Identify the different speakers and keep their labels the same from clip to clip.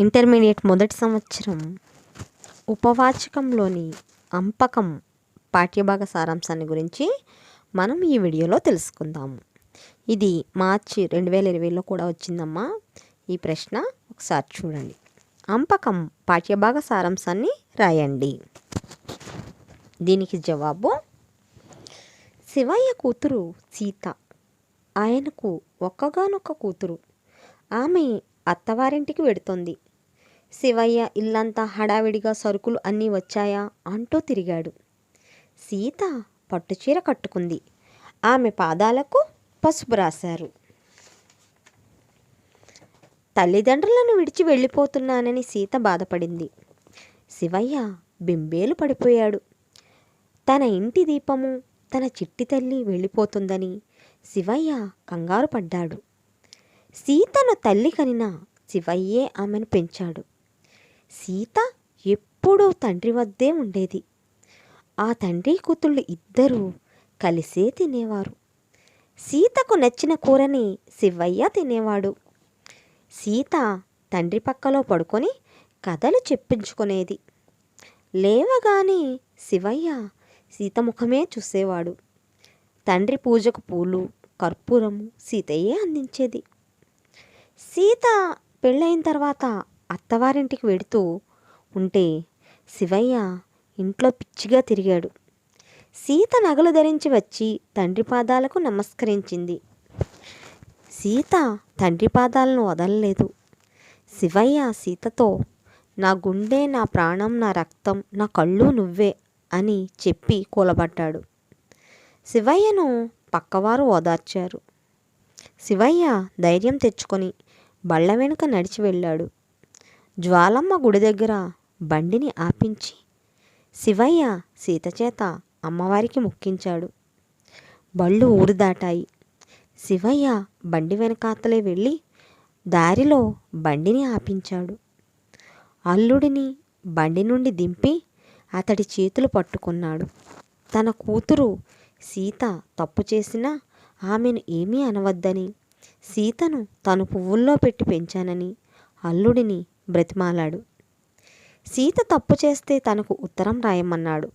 Speaker 1: Intermediate మొదటి సంవత్సరం ఉపవాచకంలోని అంపకం పాఠ్యభాగ సారాంశాన్ని గురించి మనం ఈ వీడియోలో తెలుసుకుందాము. ఇది మార్చి 2020లో కూడా వచ్చిందమ్మా ఈ ప్రశ్న. ఒకసారి చూడండి. అంపకం పాఠ్యభాగ సారాంశాన్ని రాయండి. దీనికి జవాబు: శివయ్య కూతురు సీత. ఆయనకు ఒక్కగానొక్క కూతురు. ఆమె అత్తవారింటికి వెడుతోంది. శివయ్య ఇల్లంతా హడావిడిగా సరుకులు అన్నీ వచ్చాయా అంటూ తిరిగాడు. సీత పట్టుచీర కట్టుకుంది. ఆమె పాదాలకు పసుపు రాశారు. తల్లిదండ్రులను విడిచి వెళ్ళిపోతున్నానని సీత బాధపడింది. శివయ్య బింబేలు పడిపోయాడు. తన ఇంటి దీపము, తన చిట్టి తల్లి వెళ్ళిపోతుందని శివయ్య కంగారు పడ్డాడు. సీతను తల్లి కనిన శివయ్యే ఆమెను పెంచాడు. సీత ఎప్పుడూ తండ్రి వద్దే ఉండేది. ఆ తండ్రి కూతుళ్ళు ఇద్దరూ కలిసే తినేవారు. సీతకు నచ్చిన కూరని శివయ్య తినేవాడు. సీత తండ్రి పక్కలో పడుకొని కథలు చెప్పించుకునేది. లేవగానే శివయ్య సీత ముఖమే చూసేవాడు. తండ్రి పూజకు పూలు, కర్పూరము సీతయ్యే అందించేది. సీత పెళ్ళైన తర్వాత అత్తవారింటికి వెడుతూ ఉంటే శివయ్య ఇంట్లో పిచ్చిగా తిరిగాడు. సీత నగలు ధరించి వచ్చి తండ్రి పాదాలకు నమస్కరించింది. సీత తండ్రి పాదాలను వదలలేదు. శివయ్య సీతతో నా గుండె, నా ప్రాణం, నా రక్తం, నా కళ్ళు నువ్వే అని చెప్పి కూలబడ్డాడు. శివయ్యను పక్కవారు ఓదార్చారు. శివయ్య ధైర్యం తెచ్చుకొని బళ్ళ వెనుక నడిచి వెళ్ళాడు. జ్వాలమ్మ గుడి దగ్గర బండిని ఆపించి శివయ్య సీత చేత అమ్మవారికి మొక్కించాడు. బళ్ళు ఊరు దాటాయి. శివయ్య బండి వెనకాతలే వెళ్ళి దారిలో బండిని ఆపించాడు. అల్లుడిని బండి నుండి దింపి అతడి చేతులు పట్టుకున్నాడు. తన కూతురు సీత తప్పు చేసినా ఆమెను ఏమీ అనవద్దని, సీతను తను పువ్వుల్లో పెట్టి పెంచానని అల్లుడిని బ్రతిమాలాడు. సీత తప్పు చేస్తే తనకు ఉత్తరం రాయమన్నాడు.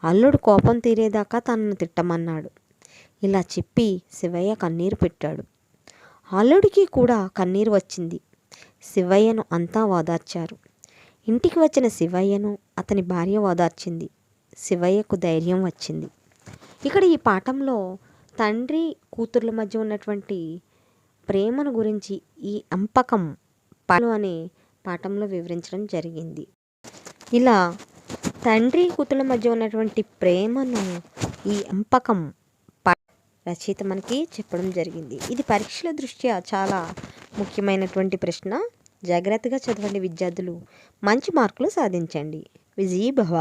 Speaker 1: అల్లుడు కోపం తీరేదాకా తనను తిట్టమన్నాడు. ఇలా చెప్పి శివయ్య కన్నీరు పెట్టాడు. అల్లుడికి కూడా కన్నీరు వచ్చింది. శివయ్యను అంతా ఓదార్చారు. ఇంటికి వచ్చిన శివయ్యను అతని భార్య ఓదార్చింది. శివయ్యకు ధైర్యం వచ్చింది. ఇక్కడ ఈ పాఠంలో తండ్రి కూతుర్ల మధ్య ఉన్నటువంటి ప్రేమను గురించి ఈ అంపకం అనే పాఠంలో వివరించడం జరిగింది. ఇలా తండ్రి కూతుర్ల మధ్య ఉన్నటువంటి ప్రేమను ఈ అంపకం రచయిత మనకి చెప్పడం జరిగింది. ఇది పరీక్షల దృష్ట్యా చాలా ముఖ్యమైనటువంటి ప్రశ్న. జాగ్రత్తగా చదవండి విద్యార్థులు. మంచి మార్కులు సాధించండి. విజయీ భవ.